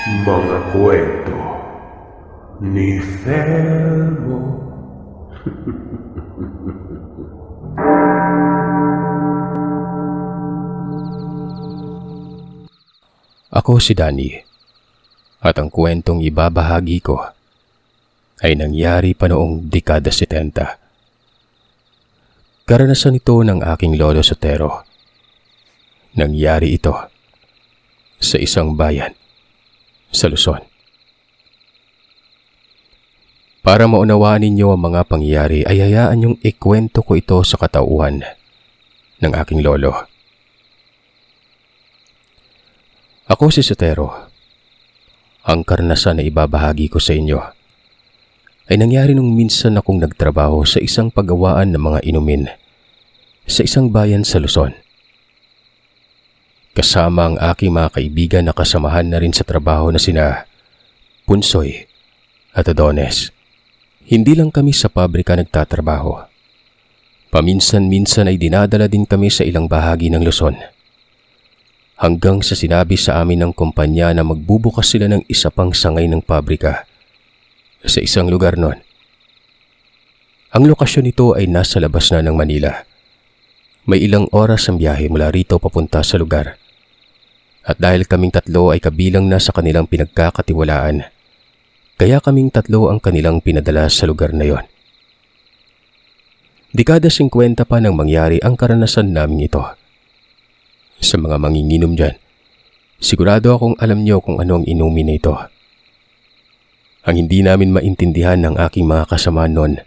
Mga kwento ni Felmo. Ako si Danny, at ang kwentong ibabahagi ko ay nangyari pa noong dekada 70. Karanasan ito ng aking lolo Sotero. Nangyari ito sa isang bayan sa Luzon. Para maunawaan ninyo ang mga pangyayari ay hayaan niyong ikwento ko ito sa katauhan ng aking lolo. Ako si Sotero. Ang karanasan na ibabahagi ko sa inyo ay nangyari nung minsan akong nagtrabaho sa isang paggawaan ng mga inumin sa isang bayan sa Luzon. Kasama ang aking mga kaibigan na kasamahan na rin sa trabaho na sina Punsoy at Adones. Hindi lang kami sa pabrika nagtatrabaho. Paminsan-minsan ay dinadala din kami sa ilang bahagi ng Luzon. Hanggang sa sinabi sa amin ng kumpanya na magbubukas sila ng isa pang sangay ng pabrika sa isang lugar nun. Ang lokasyon nito ay nasa labas na ng Manila. May ilang oras ang biyahe mula rito papunta sa lugar. At dahil kaming tatlo ay kabilang na sa kanilang pinagkakatiwalaan, kaya kaming tatlo ang kanilang pinadala sa lugar na yon. Dekada 50 pa nang mangyari ang karanasan namin ito. Sa mga manginginom dyan, sigurado akong alam nyo kung ano ang inumin na ito. Ang hindi namin maintindihan ng aking mga kasama noon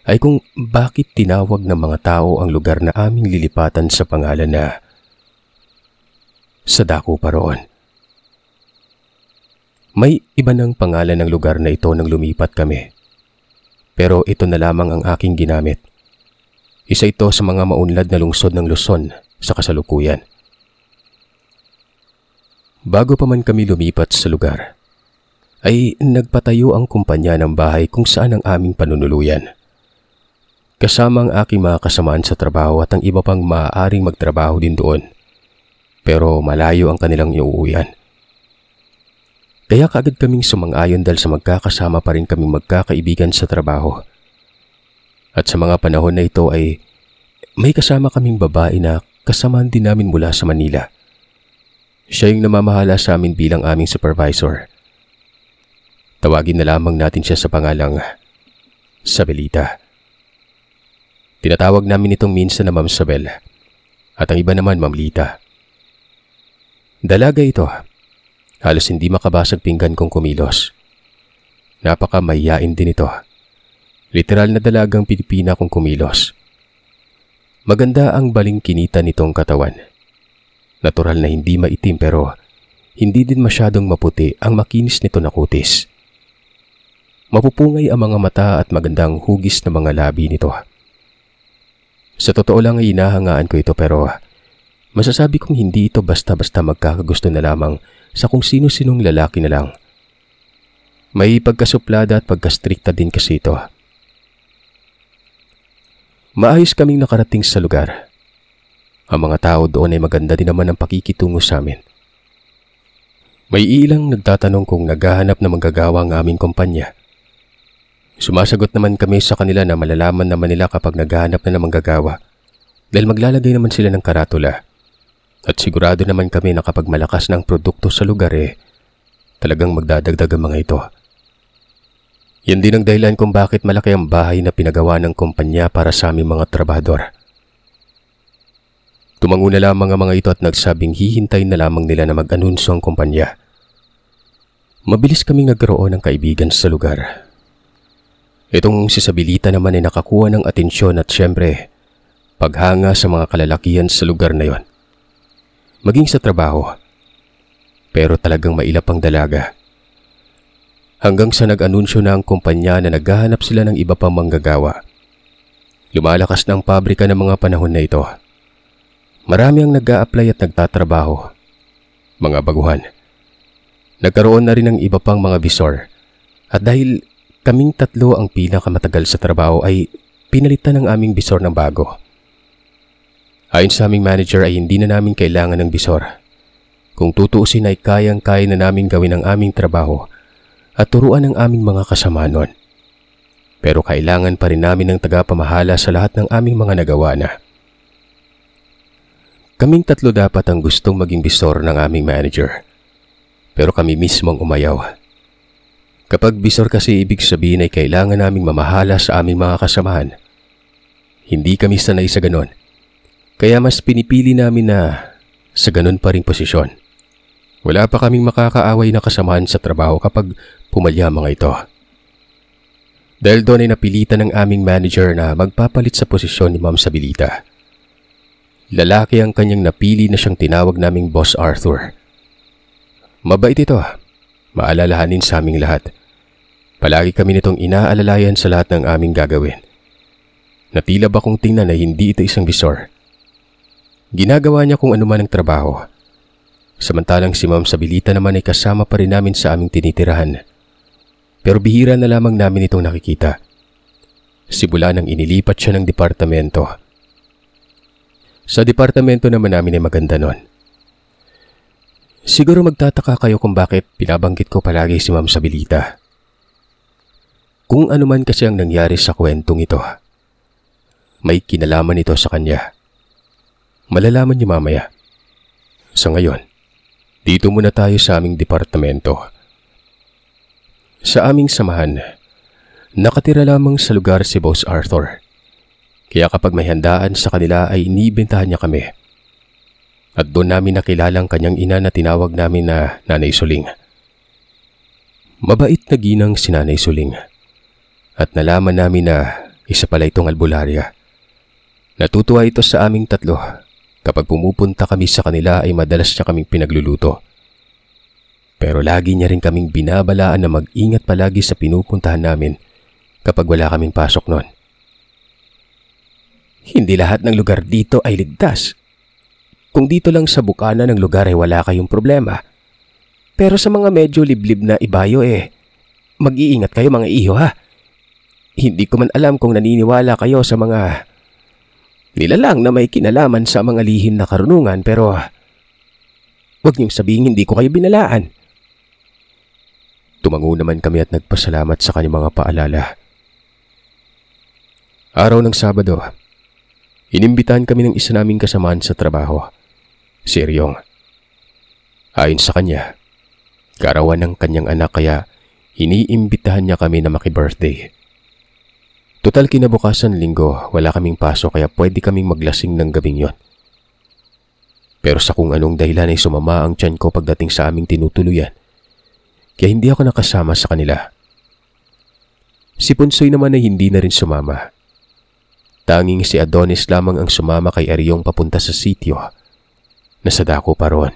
ay kung bakit tinawag ng mga tao ang lugar na aming lilipatan sa pangalan na Sadako pa roon. May iba ng pangalan ng lugar na ito nang lumipat kami. Pero ito na lamang ang aking ginamit. Isa ito sa mga maunlad na lungsod ng Luzon sa kasalukuyan. Bago pa man kami lumipat sa lugar, ay nagpatayo ang kumpanya ng bahay kung saan ang aming panunuluyan. Kasama ang aking mga kasamaan sa trabaho at ang iba pang maaaring magtrabaho din doon. Pero malayo ang kanilang iuuwian. Kaya kaagad kaming sumang-ayon dahil sa magkakasama pa rin kaming magkakaibigan sa trabaho. At sa mga panahon na ito ay may kasama kaming babae na kasamaan din namin mula sa Manila. Siya yung namamahala sa amin bilang aming supervisor. Tawagin na lamang natin siya sa pangalang Sabelita. Tinatawag namin itong minsan na Ma'am Sabel at ang iba naman Ma'am Lita. Dalaga ito. Halos hindi makabasag pinggan kung kumilos. Napakamahiyain din ito. Literal na dalagang Pilipina kung kumilos. Maganda ang baling kinita nitong katawan. Natural na hindi maitim pero hindi din masyadong maputi ang makinis nito na kutis. Mapupungay ang mga mata at magandang hugis na mga labi nito. Sa totoo lang ay inahangaan ko ito pero masasabi kong hindi ito basta-basta magkakagusto na lamang sa kung sino-sinong lalaki na lang. May pagkasuplada at pagkastrikta din kasi ito. Maayos kaming nakarating sa lugar. Ang mga tao doon ay maganda din naman ang pakikitungo sa amin. May ilang nagtatanong kung naghahanap na manggagawa ang aming kumpanya. Sumasagot naman kami sa kanila na malalaman naman nila kapag naghahanap na ng manggagawa dahil maglalagay naman sila ng karatula. At sigurado naman kami na kapag malakas na ang produkto sa lugar talagang magdadagdag ang mga ito. Yan din ang dahilan kung bakit malaki ang bahay na pinagawa ng kumpanya para sa aming mga trabahador. Tumango na lamang ang mga ito at nagsabing hihintay na lamang nila na mag-anunsyo ang kumpanya. Mabilis kaming nagkaroon ng kaibigan sa lugar. Itong si Sabelita naman ay nakakuha ng atensyon at syempre, paghanga sa mga kalalakihan sa lugar na yon. Maging sa trabaho. Pero talagang mailap ang dalaga. Hanggang sa nag-anunsyo na ang kumpanya na naghahanap sila ng iba pang manggagawa. Lumalakas na ang pabrika ng mga panahon na ito. Marami ang nag-a-apply at nagtatrabaho. Mga baguhan. Nagkaroon na rin ng iba pang mga bisor. At dahil kaming tatlo ang pinakamatagal sa trabaho ay pinalitan ng aming bisor ng bago. Ayon sa aming manager ay hindi na namin kailangan ng bisor. Kung tutuusin ay kayang-kaya na naming gawin ang aming trabaho at turuan ang aming mga kasama nun. Pero kailangan pa rin namin ng tagapamahala sa lahat ng aming mga nagawa na. Kaming tatlo dapat ang gustong maging bisor ng aming manager. Pero kami mismo ang umayaw. Kapag bisor kasi ibig sabihin ay kailangan naming mamahala sa aming mga kasamahan. Hindi kami sanay sa ganon. Kaya mas pinipili namin na sa ganon pa ring posisyon. Wala pa kaming makakaaway na kasamahan sa trabaho kapag pumalya mga ito. Dahil doon ay napilitan ng aming manager na magpapalit sa posisyon ni Ma'am Sabilita. Lalaki ang kanyang napili na siyang tinawag naming Boss Arthur. Mabait ito, maalalahanin sa aming lahat. Palagi kami nitong inaalalayan sa lahat ng aming gagawin. Natila ba kung tingnan na hindi ito isang bisor? Ginagawa niya kung anuman ang trabaho. Samantalang si Ma'am Sabilita naman ay kasama pa rin namin sa aming tinitirahan. Pero bihira na lamang namin itong nakikita. Simula nang inilipat siya ng departamento. Sa departamento naman namin ay maganda nun. Siguro magtataka kayo kung bakit pinabanggit ko palagi si Ma'am Sabilita. Kung ano man kasi ang nangyari sa kwentong ito, may kinalaman ito sa kanya. Malalaman niyo mamaya. Sa ngayon, dito muna tayo sa aming departamento. Sa aming samahan, nakatira lamang sa lugar si Boss Arthur. Kaya kapag may handaan sa kanila ay inibentahan niya kami. At doon namin nakilala ang kanyang ina na tinawag namin na Nanay Suling. Mabait na ginang si Nanay Suling. At nalaman namin na isa pala itong albularya. Natutuwa ito sa aming tatlo. Kapag pumupunta kami sa kanila ay madalas niya kaming pinagluluto. Pero lagi niya rin kaming binabalaan na mag-ingat palagi sa pinupuntahan namin kapag wala kaming pasok nun. Hindi lahat ng lugar dito ay ligtas. Kung dito lang sa bukana ng lugar ay wala kayong problema. Pero sa mga medyo liblib na ibayo mag-iingat kayo mga iho ha. Hindi ko man alam kung naniniwala kayo sa mga nilalang na may kinalaman sa mga lihim na karunungan pero huwag niyong sabihin hindi ko kayo binalaan. Tumango naman kami at nagpasalamat sa kanyang mga paalala. Araw ng Sabado, inimbitahan kami ng isa naming kasamaan sa trabaho, si Eryong. Ayon sa kanya, karawan ng kanyang anak kaya iniimbitahan niya kami na maki-birthday. Total kinabukasan Linggo, wala kaming pasok kaya pwede kaming maglasing ng gabing yon. Pero sa kung anong dahilan ay sumama ang tiyan ko pagdating sa aming tinutuluyan, kaya hindi ako nakasama sa kanila. Si Ponsoy naman ay hindi na rin sumama. Tanging si Adonis lamang ang sumama kay Eryong papunta sa sityo na sa dako pa roon.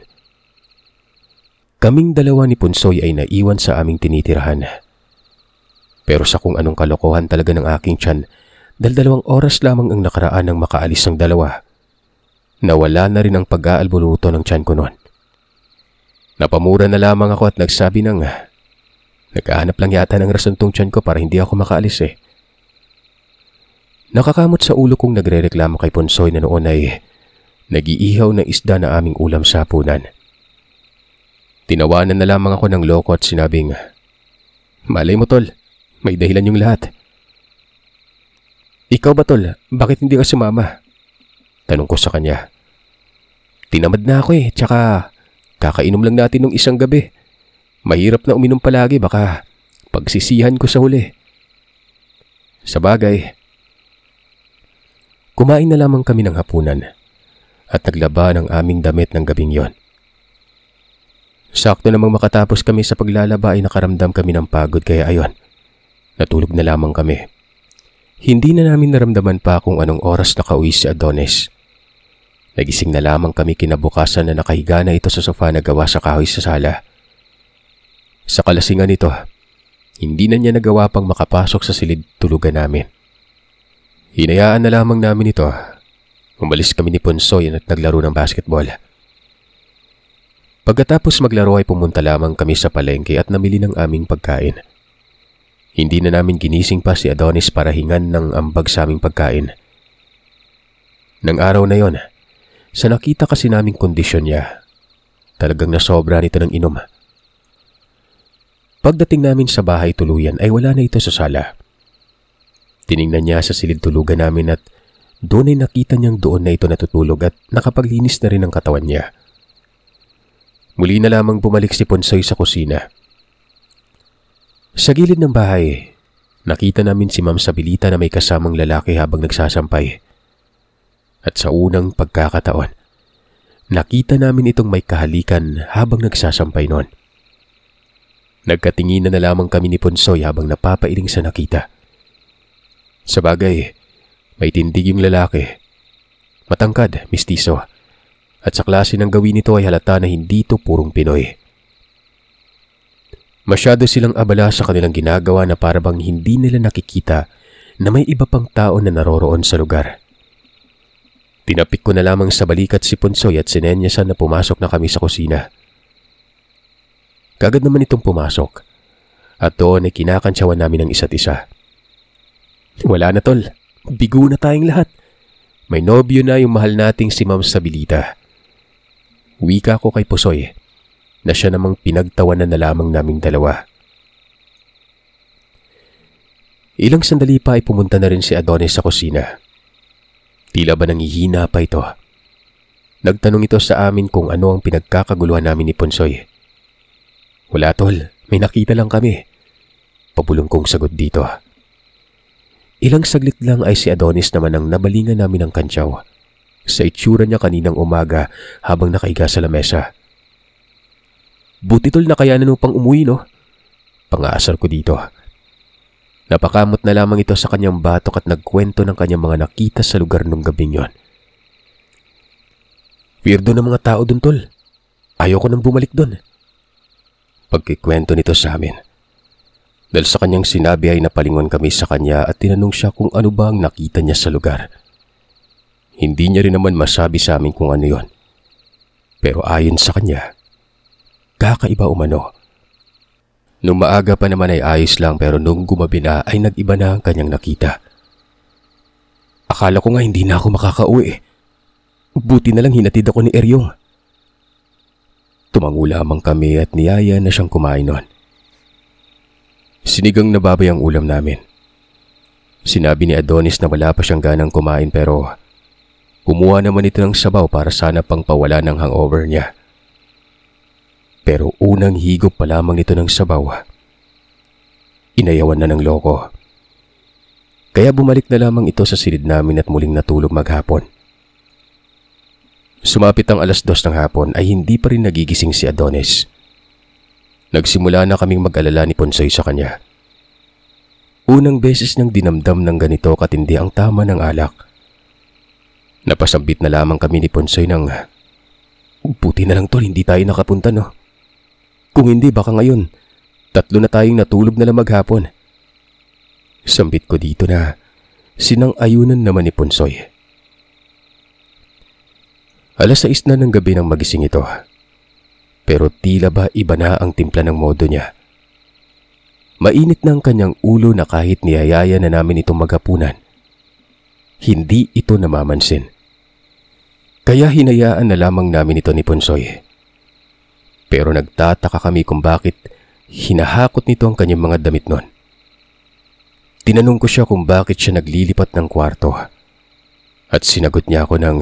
Kaming dalawa ni Ponsoy ay naiwan sa aming tinitirahan. Pero sa kung anong kalokohan talaga ng aking tiyan, dahil 2 oras lamang ang nakaraan nang makaalis ang dalawa, nawala na rin ang pag-aalburuto ng tiyan ko noon. Napamura na lamang ako at nagsabi ng naghahanap lang yata ng rason tong tiyan ko para hindi ako makaalis Nakakamot sa ulo kong nagrereklamo kay Ponsoy na noon ay nag-iihaw ng isda na aming ulam sa hapunan. Tinawanan na lamang ako ng loko at sinabing, "Malay mo tol, may dahilan yung lahat." "Ikaw ba tol, bakit hindi ka sumama?" Tanong ko sa kanya. "Tinamad na ako tsaka kakainom lang natin nung isang gabi. Mahirap na uminom palagi, baka pagsisihan ko sa huli." Sa bagay, kumain na lamang kami ng hapunan at naglaba ng aming damit ng gabing yon. Sakto namang makatapos kami sa paglalaba ay nakaramdam kami ng pagod kaya ayon, natulog na lamang kami. Hindi na namin naramdaman pa kung anong oras nakauwi si Adonis. Nagising na lamang kami kinabukasan na nakahiga na ito sa sofa na gawa sa kahoy sa sala. Sa kalasingan nito, hindi na niya nagawa pang makapasok sa silid tulugan namin. Hinayaan na lamang namin ito. Umalis kami ni Ponsoy at naglaro ng basketball. Pagkatapos maglaro ay pumunta lamang kami sa palengke at namili ng aming pagkain. Hindi na namin ginising pa si Adonis para hingan ng ambag sa aming pagkain. Nang araw na yon, sa nakita kasi naming kondisyon niya, Talagang nasobra nito ng inom. Pagdating namin sa bahay tuluyan ay wala na ito sa sala. Tiningnan niya sa silid tulugan namin at doon ay nakita niyang doon na ito natutulog at nakapaglinis na rin ang katawan niya. Muli na lamang bumalik si Ponsoy sa kusina. Sa gilid ng bahay, nakita namin si Ma'am Sabilita na may kasamang lalaki habang nagsasampay. At sa unang pagkakataon, nakita namin itong may kahalikan habang nagsasampay noon. Nagkatinginan na lamang kami ni Ponsoy habang napapailing sa nakita. Sa bagay, may tindig yung lalaki. Matangkad, mistiso. At sa klase ng gawin nito ay halata na hindi ito purong Pinoy. Masyado silang abala sa kanilang ginagawa na para bang hindi nila nakikita na may iba pang tao na naroroon sa lugar. Tinapik ko na lamang sa balikat si Ponsoy at sinenyasan na pumasok na kami sa kusina. Kagad naman itong pumasok at doon ay kinakantsawan namin ang isa't isa. Wala na tol, bigo na tayong lahat. May nobyo na yung mahal nating si Ma'am Sabilita. Wika ko kay Pusoy na siya namang pinagtawanan na lamang naming dalawa. Ilang sandali pa ay pumunta na rin si Adonis sa kusina. Tila ba nangihina pa ito? Nagtanong ito sa amin kung ano ang pinagkakaguluhan namin ni Ponsoy. Wala tol, may nakita lang kami. Pabulong kong sagot dito. Ilang saglit lang ay si Adonis naman ang nabalingan namin ng kantsaw sa itsura niya kaninang umaga habang nakahiga sa lamesa. Buti tol na kaya na pang umuwi no? Pangaasar ko dito. Napakamot na lamang ito sa kanyang batok at nagkwento ng kanyang mga nakita sa lugar nung gabing yon. Weirdo ng mga tao dun tol. Ayoko nang bumalik dun. Pagkikwento nito sa amin. Dahil sa kanyang sinabi ay napalingon kami sa kanya at tinanong siya kung ano ba ang nakita niya sa lugar. Hindi niya rin naman masabi sa amin kung ano yon. Pero ayon sa kanya, kakaiba umano. Nung maaga pa naman ay ayos lang pero nung gumabi na ay nag-iba na ang kanyang nakita. Akala ko nga hindi na ako makakauwi. Buti na lang hinatid ako ni Eryong. Tumango lamang kami at niyaya na siyang kumain nun. Sinigang na baboy ang ulam namin. Sinabi ni Adonis na wala pa siyang ganang kumain pero kumuha naman ito ng sabaw para sana pang pawala ng hangover niya. Pero unang higop pa lamang nito ng sabaw, inayawan na ng loko. Kaya bumalik na lamang ito sa silid namin at muling natulog maghapon. Sumapit ang 2:00 ng hapon ay hindi pa rin nagigising si Adonis. Nagsimula na kaming mag-alala ni Ponsoy sa kanya. Unang beses niyang dinamdam ng ganito katindi ang tama ng alak. Napasambit na lamang kami ni Ponsoy ng, buti na lang tol hindi tayo nakapunta no. Kung hindi baka ngayon, 3 na tayong natulog na lang maghapon. Sambit ko dito na sinang-ayunan naman ni Ponsoy. 6:00 na ng gabi nang magising ito. Pero tila ba iba na ang timpla ng modo niya. Mainit na ang kanyang ulo na kahit niyayaya na namin itong maghapunan. Hindi ito namamansin. Kaya hinayaan na lamang namin ito ni Ponsoy. Pero nagtataka kami kung bakit hinahakot nito ang kanyang mga damit nun. Tinanong ko siya kung bakit siya naglilipat ng kwarto. At sinagot niya ako ng,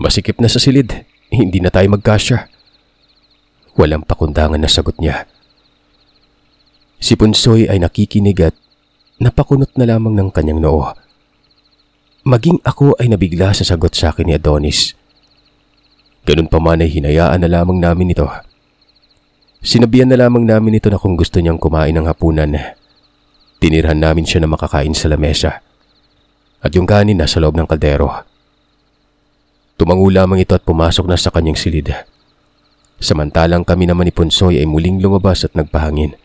masikip na sa silid. Hindi na tayo magkasya. Walang pakundangan na sagot niya. Si Ponsoy ay nakikinig at napakunot na lamang ng kanyang noo. Maging ako ay nabigla sa sagot sa akin ni Adonis. Ganun pa man ay hinayaan na lamang namin ito. Sinabihan na lamang namin ito na kung gusto niyang kumain ng hapunan, tinirhan namin siya na makakain sa lamesa. At yung kanin nasa loob ng kaldero. Tumango lamang ito at pumasok na sa kanyang silid. Samantalang kami naman ni Ponsoy ay muling lumabas at nagpahangin.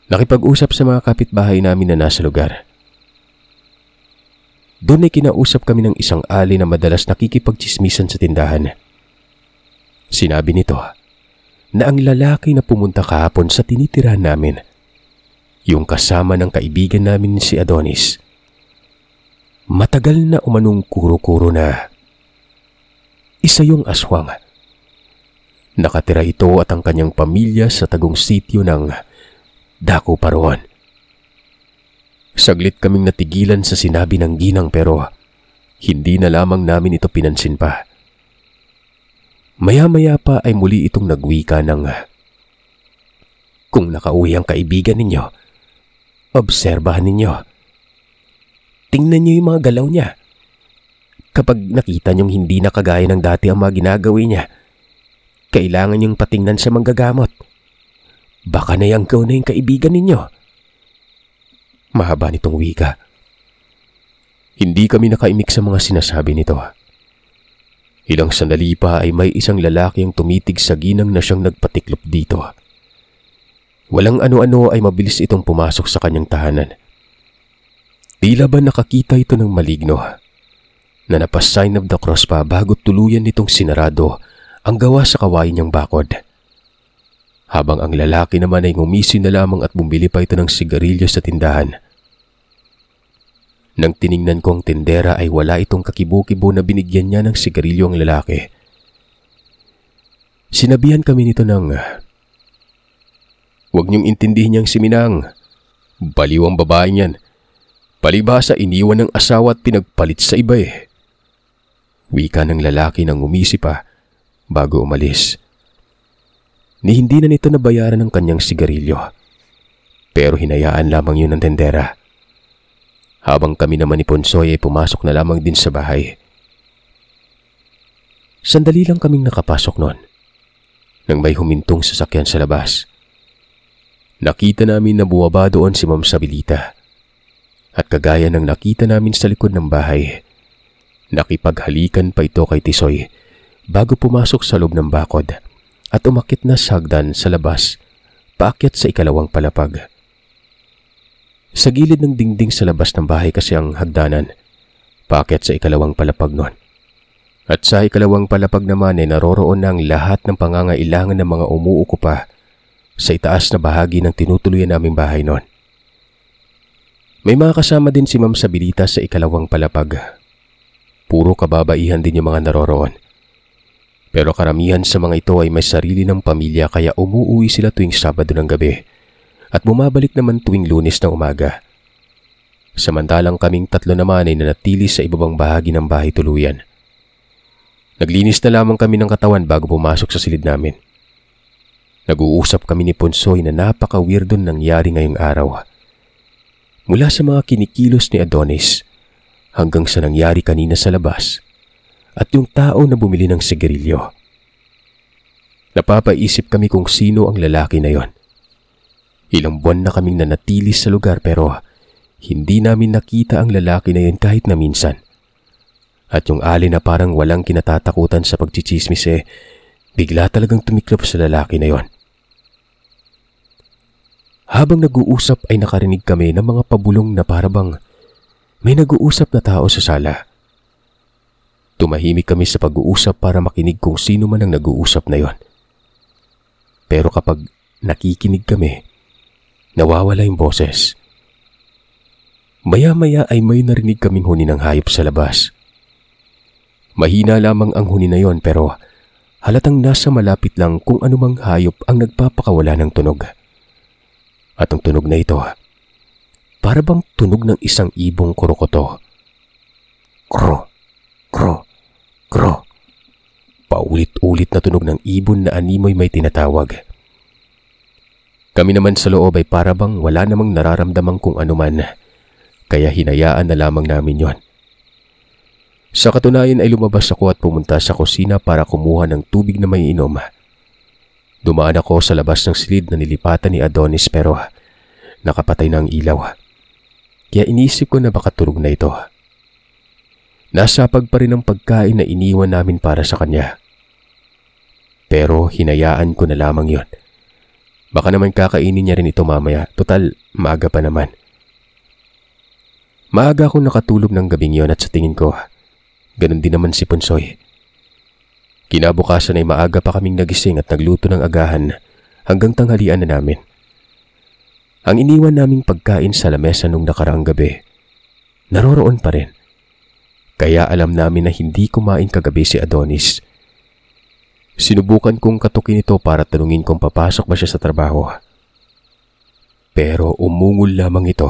Nakipag-usap sa mga kapitbahay namin na nasa lugar. Doon ay kinausap kami ng isang ali na madalas nakikipagtsismisan sa tindahan. Sinabi nito na ang lalaki na pumunta kahapon sa tinitirahan namin, yung kasama ng kaibigan namin si Adonis, matagal na umanong kuro-kuro na isa yung aswang Nakatira ito at ang kanyang pamilya sa tagong sitio ng Dako Paroon. Saglit kaming natigilan sa sinabi ng ginang pero hindi na lamang namin ito pinansin pa. Maya-maya pa ay muli itong nagwika ng, "Kung nakauwi ang kaibigan ninyo, obserbahan ninyo. Tingnan niyo yung mga galaw niya. Kapag nakita niyong hindi na kagaya ng dati ang mga ginagawi niya, kailangan niyong patingnan sa manggagamot. Baka nayanggaw na yung kaibigan ninyo." Mahaba nitong wika. Hindi kami nakaimik sa mga sinasabi nito. Ilang sandali pa ay may isang lalaki ang tumitig sa ginang na siyang nagpatiklop dito. Walang ano-ano ay mabilis itong pumasok sa kanyang tahanan. Tila ba nakakita ito ng maligno na napasign of the cross pa bago tuluyan nitong sinarado ang gawa sa kawain niyang bakod. Habang ang lalaki naman ay ngumisi na lamang at bumili pa ito ng sigarilyo sa tindahan. Nang tiningnan ko ang tindera ay wala itong kakibo-kibo na binigyan niya ng sigarilyo ang lalaki. Sinabihan kami nito ng, "Huwag niyong intindihin niyang si Minang. Baliw ang babae niyan. Palibhasa iniwan ng asawa at pinagpalit sa iba eh." Wika ng lalaki nang ngumisi pa bago umalis. Ni hindi na nito nabayaran ang kanyang sigarilyo. Pero hinayaan lamang yun ng tendera. Habang kami naman ni Ponsoy ay pumasok na lamang din sa bahay. Sandali lang kaming nakapasok noon nang may humintong sasakyan sa labas. Nakita namin na bumaba doon si Ma'am Sabilita. At kagaya ng nakita namin sa likod ng bahay, nakipaghalikan pa ito kay Tisoy bago pumasok sa loob ng bakod at umakyat na sa hagdan sa labas paakyat sa ikalawang palapag. Sa gilid ng dingding sa labas ng bahay kasi ang hagdanan, paakyat sa ikalawang palapag noon. At sa ikalawang palapag naman ay naroroon na ang lahat ng pangangailangan ng mga umuuko pa sa itaas na bahagi ng tinutuluyan naming bahay noon. May mga kasama din si Ma'am Sabilita sa ikalawang palapag. Puro kababaihan din yung mga naroroon. Pero karamihan sa mga ito ay may sarili ng pamilya kaya umuuwi sila tuwing Sabado ng gabi at bumabalik naman tuwing Lunes ng umaga. Samantalang kaming tatlo naman ay nanatili sa ibabang bahagi ng bahay tuluyan. Naglinis na lamang kami ng katawan bago pumasok sa silid namin. Nag-uusap kami ni Ponsoy na napaka-weirdo nangyari ngayong araw. Mula sa mga kinikilos ni Adonis hanggang sa nangyari kanina sa labas at yung tao na bumili ng sigarilyo. Napapaisip kami kung sino ang lalaki na yon. Ilang buwan na kaming nanatili sa lugar pero hindi namin nakita ang lalaki na yon kahit na minsan. At yung ali na parang walang kinatatakutan sa pagchichismis bigla talagang tumiklop sa lalaki na yon. Habang nag-uusap ay nakarinig kami ng mga pabulong na parabang may nag-uusap na tao sa sala. Tumahimik kami sa pag-uusap para makinig kung sino man ang nag-uusap na yon. Pero kapag nakikinig kami, nawawala yung boses. Maya-maya ay may narinig kaming huni ng hayop sa labas. Mahina lamang ang huni na yon pero halatang nasa malapit lang kung anumang hayop ang nagpapakawala ng tunog. At ang tunog na ito, para bang tunog ng isang ibong kurokoto. Kro, kro, kro. Paulit-ulit na tunog ng ibon na animoy may tinatawag. Kami naman sa loob ay para bang wala namang nararamdamang kung anuman, kaya hinayaan na lamang namin yon. Sa katunayan ay lumabas ako at pumunta sa kusina para kumuha ng tubig na may inom. Dumaan ako sa labas ng silid na nilipatan ni Adonis pero nakapatay na ang ilaw. Kaya iniisip ko na baka tulog na ito. Nasapag pa rin ang pagkain na iniwan namin para sa kanya. Pero hinayaan ko na lamang yon. Baka naman kakainin niya rin ito mamaya. Total, maaga pa naman. Maaga akong nakatulog ng gabing yon at sa tingin ko, ganun din naman si Ponsoy. Kinabukasan ay maaga pa kaming nagising at nagluto ng agahan hanggang tanghalian na namin. Ang iniwan naming pagkain sa lamesa nung nakaraang gabi, naroroon pa rin. Kaya alam namin na hindi kumain kagabi si Adonis. Sinubukan kong katukin ito para tanungin kung papasok ba siya sa trabaho. Pero umungol lamang ito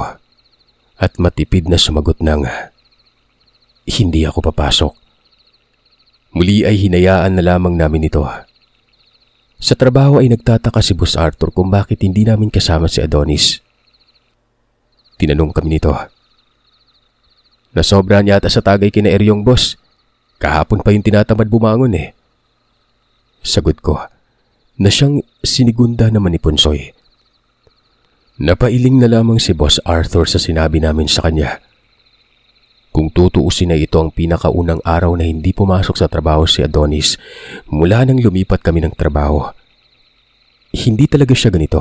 at matipid na sumagot ng, "Hindi ako papasok." Muli ay hinayaan na lamang namin ito. Sa trabaho ay nagtataka si Boss Arthur kung bakit hindi namin kasama si Adonis. Tinanong kami nito, "Nasobran yata sa tagay kina Eryong, boss. Kahapon pa yung tinatamad bumangon eh." Sagot ko na siyang sinigunda naman ni Ponsoy. Napailing na lamang si Boss Arthur sa sinabi namin sa kanya. Kung tutuusin na ito ang pinakaunang araw na hindi pumasok sa trabaho si Adonis mula nang lumipat kami ng trabaho. Hindi talaga siya ganito.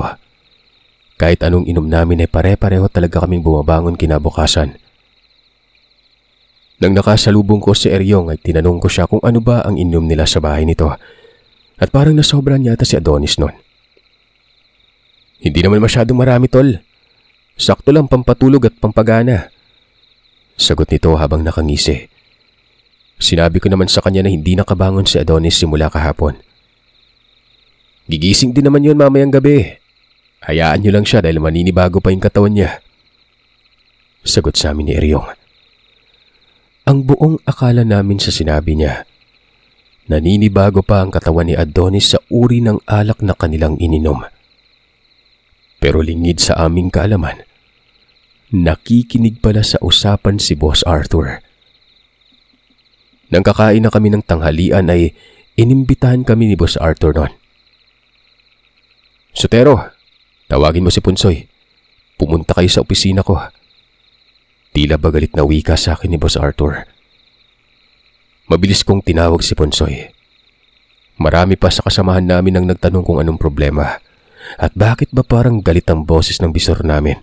Kahit anong inom namin ay pare-pareho talaga kaming bumabangon kinabukasan. Nang nakasalubong ko si Eryong ay tinanong ko siya kung ano ba ang inom nila sa bahay nito. At parang nasobran yata si Adonis noon. "Hindi naman masyadong marami, tol. Sakto lang pampatulog at pampagana." Sagot nito habang nakangisi. Sinabi ko naman sa kanya na hindi nakabangon si Adonis simula kahapon. "Gigising din naman yun mamayang gabi. Hayaan niyo lang siya dahil maninibago pa yung katawan niya." Sagot sa amin ni Eryong. Ang buong akala namin sa sinabi niya, naninibago pa ang katawan ni Adonis sa uri ng alak na kanilang ininom. Pero lingid sa aming kaalaman, nakikinig pala sa usapan si Boss Arthur. Nang kakain na kami ng tanghalian ay inimbitahan kami ni Boss Arthur noon. "Sotero, tawagin mo si Ponsoy. Pumunta kayo sa opisina ko." Tila ba galit na wika sa akin ni Boss Arthur. Mabilis kong tinawag si Ponsoy. Marami pa sa kasamahan namin ang nagtanong kung anong problema at bakit ba parang galit ang boses ng bisor namin.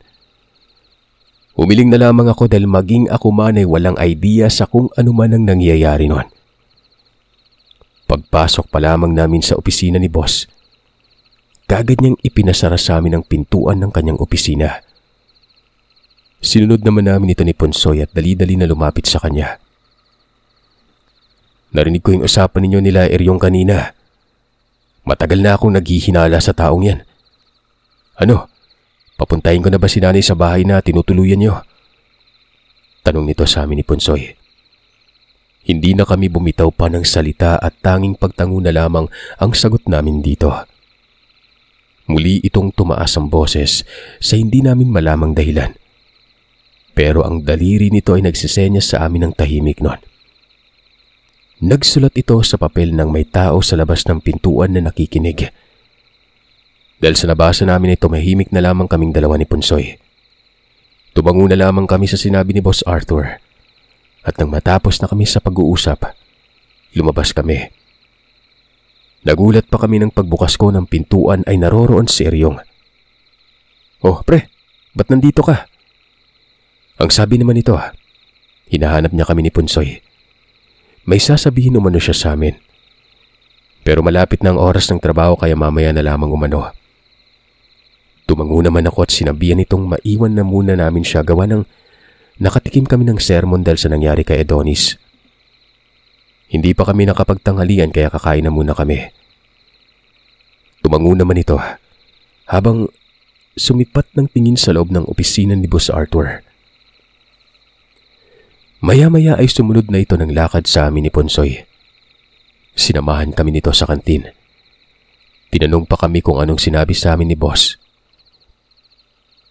Umiling na lamang ako dahil maging ako man ay walang idea sa kung ano man ang nangyayari noon. Pagpasok pa lamang namin sa opisina ni Boss, kaagad niyang ipinasara sa amin ang pintuan ng kanyang opisina. Sinunod naman namin ito ni Ponsoy at dali-dali na lumapit sa kanya. "Narinig ko yung usapan ninyo nila Eryong kanina. Matagal na akong naghihinala sa taong yan. Ano, papuntahin ko na ba si nanay sa bahay na tinutuluyan niyo?" Tanong nito sa amin ni Ponsoy. Hindi na kami bumitaw pa ng salita at tanging pagtango na lamang ang sagot namin dito. Muli itong tumaas ang boses sa hindi namin malamang dahilan. Pero ang daliri nito ay nagsisenyas sa amin ng tahimik noon. Nagsulat ito sa papel ng may tao sa labas ng pintuan na nakikinig. Dahil sa nabasa namin ito, mahimik na lamang kaming dalawa ni Ponsoy. Tumango na lamang kami sa sinabi ni Boss Arthur. At nang matapos na kami sa pag-uusap, lumabas kami. Nagulat pa kami ng pagbukas ko ng pintuan ay naroroon si Eryong. "Oh, pre, ba't nandito ka?" Ang sabi naman nito, hinahanap niya kami ni Ponsoy. May sasabihin umano siya sa amin. Pero malapit na ang oras ng trabaho kaya mamaya na lamang umano. Tumango naman ako at sinabihan nitong maiwan na muna namin siya gawa ng nakatikim kami ng sermon dahil sa nangyari kay Adonis. Hindi pa kami nakapagtanghalian kaya kakain na muna kami. Tumango naman ito habang sumipat ng tingin sa loob ng opisina ni Boss Arthur. Maya-maya ay sumunod na ito ng lakad sa amin ni Ponsoy. Sinamahan kami nito sa kantin. Tinanong pa kami kung anong sinabi sa amin ni Boss.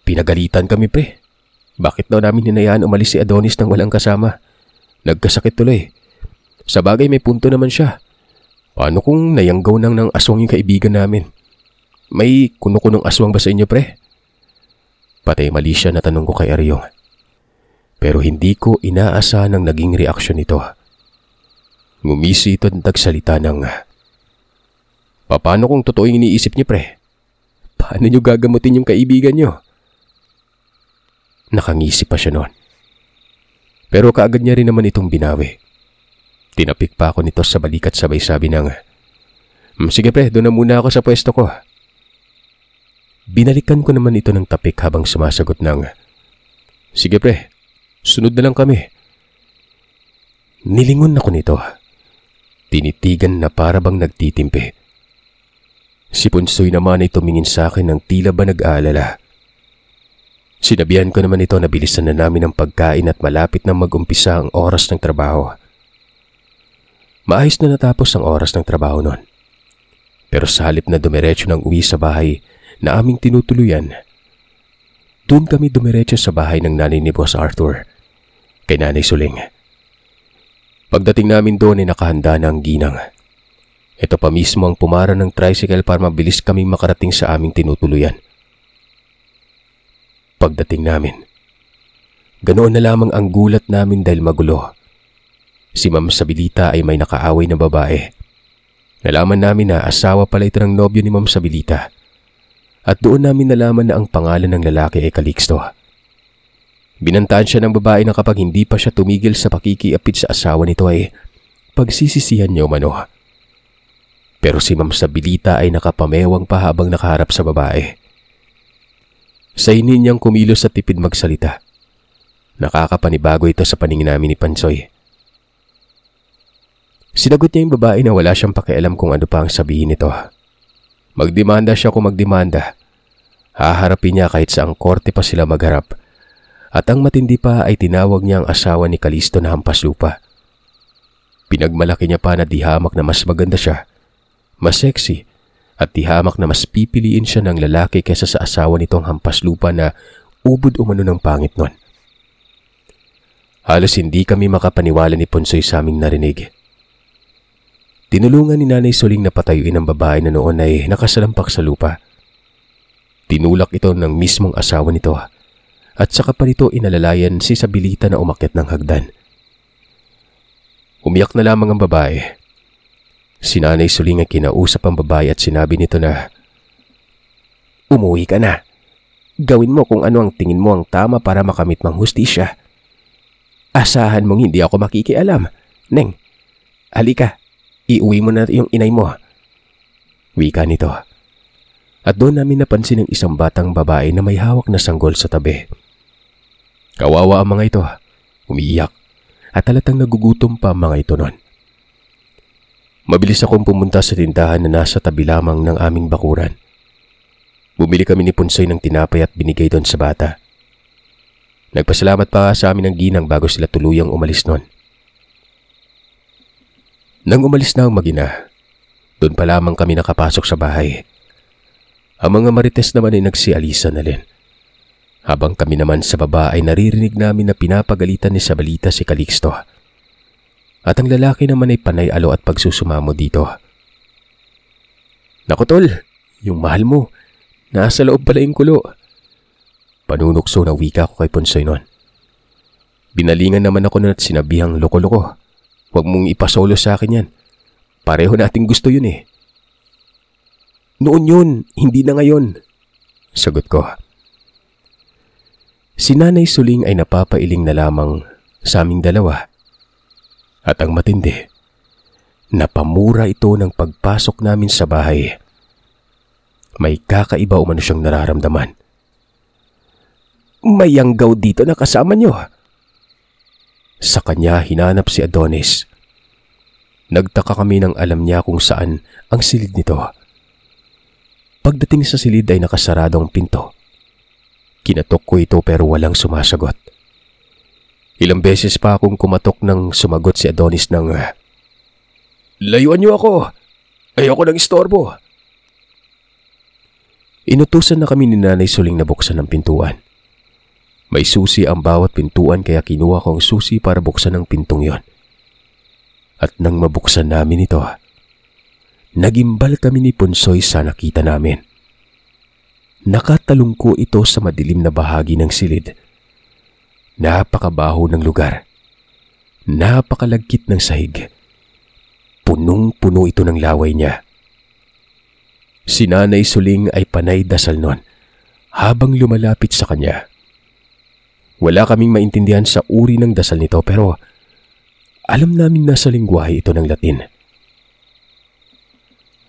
Pinagalitan kami, pre. Bakit daw namin hinayaan umalis si Adonis nang walang kasama? Nagkasakit tuloy. Sa bagay may punto naman siya. Paano kung nayanggaw nang ng aswang yung kaibigan namin? May kuno-kunong aswang ba sa inyo, pre? Patay mali siya na tanong ko kay Eryong. Pero hindi ko inaasahan ang naging reaksyon nito. Ngumisi ito at nagsalita ng, "Paano kung totoo yung iniisip niyo, pre? Paano niyo gagamutin yung kaibigan niyo?" Nakangisi pa siya noon. Pero kaagad niya rin naman itong binawi. Tinapik pa ako nito sa balikat sabay sabi ng, "Sige pre, doon na muna ako sa pwesto ko." Binalikan ko naman ito ng tapik habang sumasagot ng, "Sige pre, sunod na lang kami." Nilingon ako nito. tinitigan na para bang nagtitimpi. Si Punsoy naman ay tumingin sa akin ng tila ba nag-aalala. Sinabihan ko naman ito na bilisan na namin ang pagkain at malapit na mag-umpisa ang oras ng trabaho. Maayos na natapos ang oras ng trabaho noon. Pero sa halip na dumiretso ng uwi sa bahay na aming tinutuluyan, doon kami dumiretso sa bahay ng nanay ni Boss Arthur, kay Nanay Suling. Pagdating namin doon ay nakahanda na ang ginang. Ito pa mismo ang pumara ng tricycle para mabilis kaming makarating sa aming tinutuluyan. Pagdating namin, ganoon na lamang ang gulat namin dahil magulo. Si Ma'am Sabilita ay may nakaaway na babae. Nalaman namin na asawa pala ito ng nobyo ni Ma'am Sabilita. At doon namin nalaman na ang pangalan ng lalaki ay Calixto. Binantaan siya ng babae na kapag hindi pa siya tumigil sa pakikiapit sa asawa nito ay pagsisisihan niya umano. Pero si Ma'am Sabilita ay nakapamewang pa habang nakaharap sa babae. Sa hinin niyang kumilos at tipid magsalita. Nakakapanibago ito sa paningin namin ni Pansoy. Sinagot niya yung babae na wala siyang pakialam kung ano pa ang sabihin nito. Magdemanda siya kung magdemanda. Haharapin niya kahit saang korte pa sila magharap. At ang matindi pa ay tinawag niya ang asawa ni Calixto na hampas lupa. Pinagmalaki niya pa na dihamak na mas maganda siya, mas sexy, at dihamak na mas pipiliin siya ng lalaki kaysa sa asawa nitong hampas lupa na ubod umano ng pangit nun. Halos hindi kami makapaniwala ni Punsoy sa aming narinig. Tinulungan ni Nanay Suling na patayuin ang babae na noon ay nakasalampak sa lupa. Tinulak ito ng mismong asawa nito at saka pa nito inalalayan si Sabilita na umakyat ng hagdan. Umiyak na lamang ang babae. Si Nanay Suling ay kinausap ang babae at sinabi nito na, "Umuwi ka na. Gawin mo kung ano ang tingin mo ang tama para makamit mang hustisya. Asahan mong hindi ako makikialam. Neng, halika. Iuwi mo na yung inay mo." Wika nito. At doon namin napansin ang isang batang babae na may hawak na sanggol sa tabi. Kawawa ang mga ito. Umiiyak. At halatang nagugutom pa ang mga ito noon. Mabilis akong pumunta sa tindahan na nasa tabi lamang ng aming bakuran. Bumili kami ni Punsoy ng tinapay at binigay doon sa bata. Nagpasalamat pa sa amin ang ginang bago sila tuluyang umalis noon. Nang umalis na ang mag-ina, doon pa lamang kami nakapasok sa bahay. Ang mga marites naman ay nagsialisa na rin. Habang kami naman sa baba ay naririnig namin na pinapagalitan ni Sabilita si Calixto. At ang lalaki naman ay panay alo at pagsusumamo dito. "Naku tol, yung mahal mo, nasa loob pala yung kulo." Panunukso na wika ko kay Punsoy noon. Binalingan naman ako na at sinabihang loko-loko. "Huwag mong ipasolo sa akin yan. Pareho nating gusto yun eh." "Noon yun, hindi na ngayon," sagot ko. Si Nanay Suling ay napapailing na lamang sa aming dalawa. At ang matindi, napamura ito ng pagpasok namin sa bahay. May kakaiba umano siyang nararamdaman. "May yanggaw dito na kasama niyo." Sa kanya hinanap si Adonis. Nagtaka kami nang alam niya kung saan ang silid nito. Pagdating sa silid ay nakasarado ang pinto. Kinatok ko ito pero walang sumasagot. Ilang beses pa akong kumatok nang sumagot si Adonis ng, "Layuan niyo ako! Ayoko ng istorbo!" Inutusan na kami ni Nanay Suling na buksan ang pintuan. May susi ang bawat pintuan kaya kinuha ko ang susi para buksan ang pintong yon. At nang mabuksan namin ito, nagimbal kami ni Punsoy sa nakita namin. Nakatalungko ito sa madilim na bahagi ng silid. Napakabaho ng lugar. Napakalagkit ng sahig. Punong-puno ito ng laway niya. Si Nanay Suling ay panay dasal nun habang lumalapit sa kanya. Wala kaming maintindihan sa uri ng dasal nito pero alam naming nasa lingwahe ito ng Latin.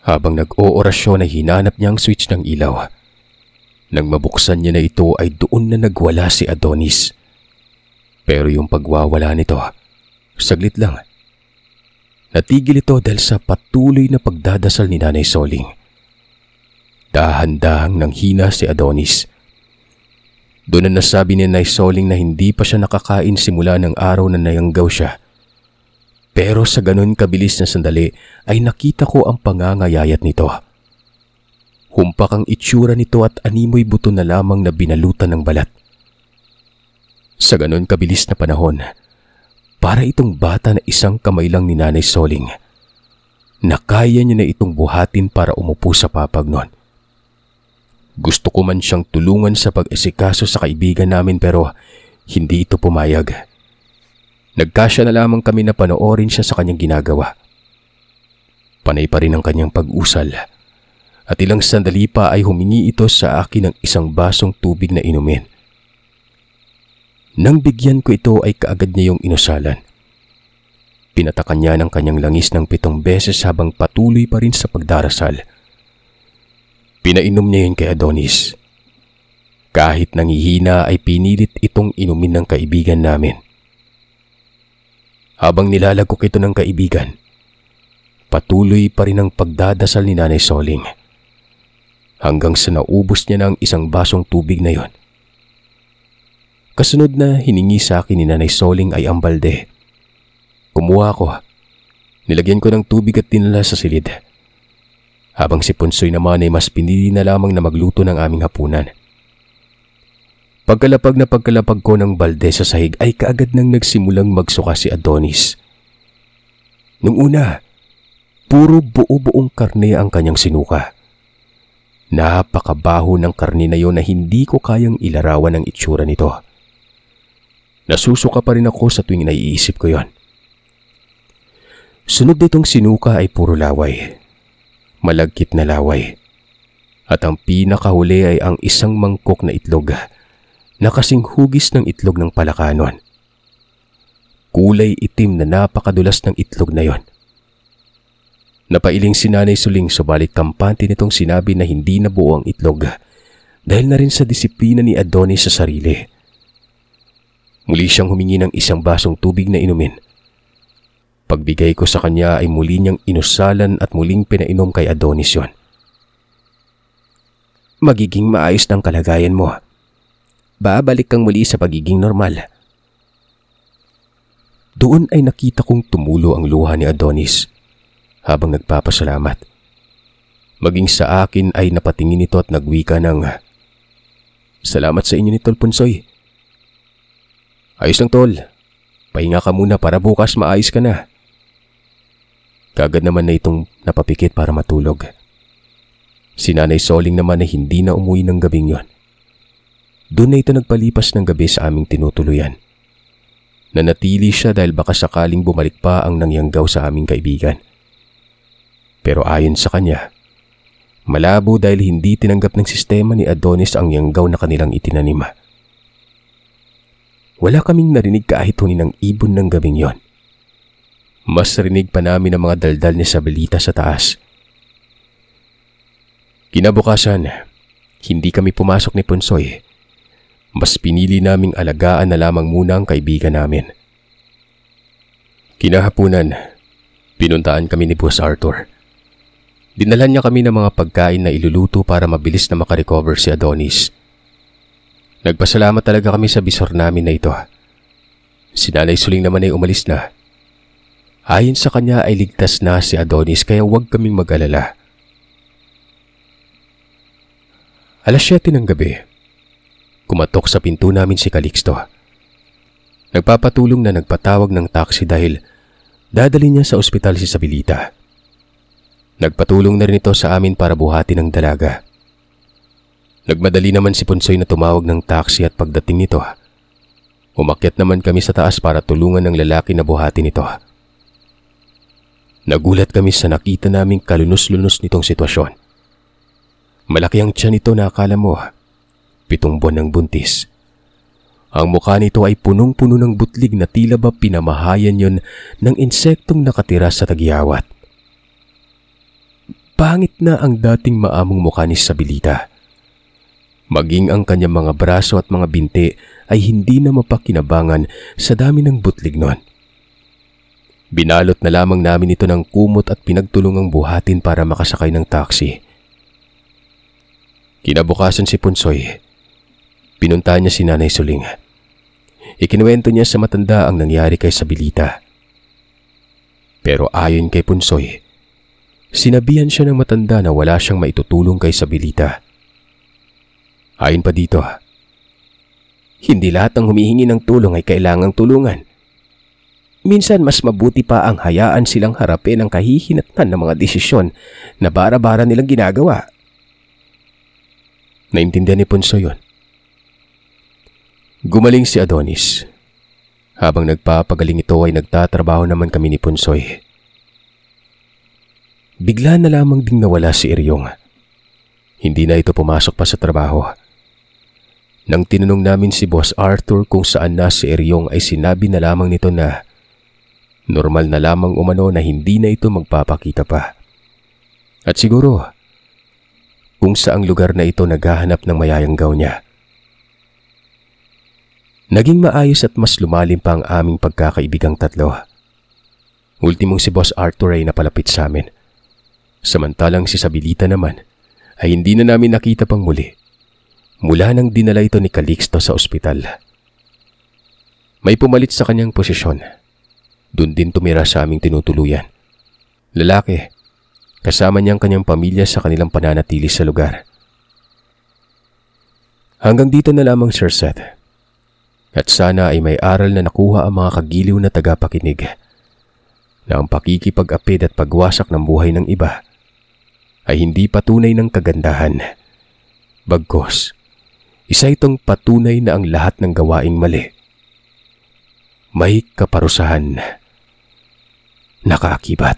Habang nag-oorasyon ay hinanap niya ang switch ng ilaw. Nang mabuksan niya na ito ay doon na nagwala si Adonis. Pero yung pagwawala nito, saglit lang. Natigil ito dahil sa patuloy na pagdadasal ni Nanay Soling. Dahan-dahang nanghina si Adonis. Doon na nasabi ni Nanay Soling na hindi pa siya nakakain simula ng araw na nayanggaw siya. Pero sa ganun kabilis na sandali ay nakita ko ang pangangayayat nito. Humpak ang itsura nito at animoy buto na lamang na binalutan ng balat. Sa ganun kabilis na panahon, para itong bata na isang kamay lang ni Nanay Soling, na kaya niya na itong buhatin para umupo sa papag nun. Gusto ko man siyang tulungan sa pag-asikaso sa kaibigan namin pero hindi ito pumayag. Nagkasya na lamang kami na panoorin siya sa kanyang ginagawa. Panay pa rin ang kanyang pag-usal at ilang sandali pa ay humingi ito sa akin ng isang basong tubig na inumin. Nang bigyan ko ito ay kaagad niya yung inusalan. Pinatakan niya ng kanyang langis ng 7 beses habang patuloy pa rin sa pagdarasal. Pinainom niya yun kay Adonis. Kahit nangihina ay pinilit itong inumin ng kaibigan namin. Habang nilalagok ito ng kaibigan, patuloy pa rin ang pagdadasal ni Nanay Soling. Hanggang sa naubos niya ng isang basong tubig na yon. Kasunod na hiningi sa akin ni Nanay Soling ay ang balde. Kumuha ko. Nilagyan ko ng tubig at dinala sa silid. Habang si Ponsoy naman ay mas pinili na lamang na magluto ng aming hapunan. Pagkalapag ko ng balde sa sahig ay kaagad nang nagsimulang magsuka si Adonis. Nung una, puro buo-buong karne ang kanyang sinuka. Napakabaho ng karne na yon na hindi ko kayang ilarawan ang itsura nito. Nasusuka pa rin ako sa tuwing naiisip ko yon. Sunod nitong sinuka ay puro laway. Malagkit na laway. At ang pinakahuli ay ang isang mangkok na itlog na kasing hugis ng itlog ng palakanon. Kulay itim na napakadulas ng itlog na yon. Napailing si Nanay Soling subalit kampante nitong sinabi na hindi na buo ang itlog dahil na rin sa disiplina ni Adonis sa sarili. Muli siyang humingi ng isang basong tubig na inumin. Pagbigay ko sa kanya ay muli niyang inusalan at muling pinainom kay Adonis yon. Magiging maayos ng kalagayan mo. Babalik kang muli sa pagiging normal. Doon ay nakita kong tumulo ang luha ni Adonis habang nagpapasalamat. Maging sa akin ay napatingin ito at nagwika ng, "Salamat sa inyo ni Tol Ponsoy." "Ayos lang, Tol. Pahinga ka muna para bukas maayos ka na." Kagad naman na itong napapikit para matulog. Si Nanay Soling naman ay hindi na umuwi ng gabing yon. Doon na ito nagpalipas ng gabi sa aming tinutuluyan. Nanatili siya dahil baka sakaling bumalik pa ang nangyanggaw sa aming kaibigan. Pero ayon sa kanya, malabo dahil hindi tinanggap ng sistema ni Adonis ang yanggaw na kanilang itinanim. Wala kaming narinig kahit huni ng ibon ng gabing yon. Mas rinig pa namin ang mga daldal ni Sabelita sa taas. Kinabukasan, hindi kami pumasok ni Ponsoy. Mas pinili naming alagaan na lamang muna ang kaibigan namin. Kinahapunan, pinuntaan kami ni Boss Arthur. Dinalhan niya kami ng mga pagkain na iluluto para mabilis na makarecover si Adonis. Nagpasalamat talaga kami sa bisor namin na ito. Si Nanay Soling naman ay umalis na. Ayon sa kanya ay ligtas na si Adonis kaya huwag kaming mag-alala. 7:00 ng gabi. Kumatok sa pinto namin si Calixto. Nagpapatulong na nagpatawag ng taxi dahil dadali niya sa ospital si Sabelita. Nagpatulong na rin ito sa amin para buhatin ang dalaga. Nagmadali naman si Ponsoy na tumawag ng taxi at pagdating nito, umakyat naman kami sa taas para tulungan ng lalaki na buhatin ito. Nagulat kami sa nakita naming kalunos-lunos nitong sitwasyon. Malaki ang tiyan nito na akala mo 7 buwan ng buntis. Ang mukha nito ay punong-puno ng butlig na tila ba pinamahayan yon ng insektong nakatira sa tagyawat. Pangit na ang dating maamong mukha ni Sabelita. Maging ang kanyang mga braso at mga binti ay hindi na mapakinabangan sa dami ng butlig nun. Binalot na lamang namin ito ng kumot at pinagtulungang buhatin para makasakay ng taxi. Kinabukasan si Punsoy. Pinunta niya si Nanay Suling. Ikinuwento niya sa matanda ang nangyari kay Sabilita. Pero ayon kay Punsoy, sinabihan siya ng matanda na wala siyang maitutulong kay Sabilita. Ayon pa dito, hindi lahat ng humihingi ng tulong ay kailangang tulungan. Minsan mas mabuti pa ang hayaan silang harapin ang kahihinatnan ng mga desisyon na bara-bara nilang ginagawa. Naintindihan ni Punsoy yun. Gumaling si Adonis. Habang nagpapagaling ito ay nagtatrabaho naman kami ni Punsoy. Bigla na lamang ding nawala si Eryong. Hindi na ito pumasok pa sa trabaho. Nang tinanong namin si Boss Arthur kung saan na si Eryong ay sinabi na lamang nito na normal na lamang umano na hindi na ito magpapakita pa. At siguro, kung saang lugar na ito naghahanap ng mayayanggaw niya. Naging maayos at mas lumalim pa ang aming pagkakaibigang tatlo. Ultimong si Boss Arthur ay napalapit sa amin. Samantalang si Sabilita naman ay hindi na namin nakita pang muli mula nang dinala ito ni Calixto sa ospital. May pumalit sa kanyang posisyon. Doon din tumira sa aming tinutuluyan. Lalaki, kasama niyang kanyang pamilya sa kanilang pananatili sa lugar. Hanggang dito na lamang, Sir Seth. At sana ay may aral na nakuha ang mga kagiliw na tagapakinig na ang pakikipag-apid at pagwasak ng buhay ng iba ay hindi patunay ng kagandahan. Bagkus, isa itong patunay na ang lahat ng gawaing mali may kaparusahan na kaakibat.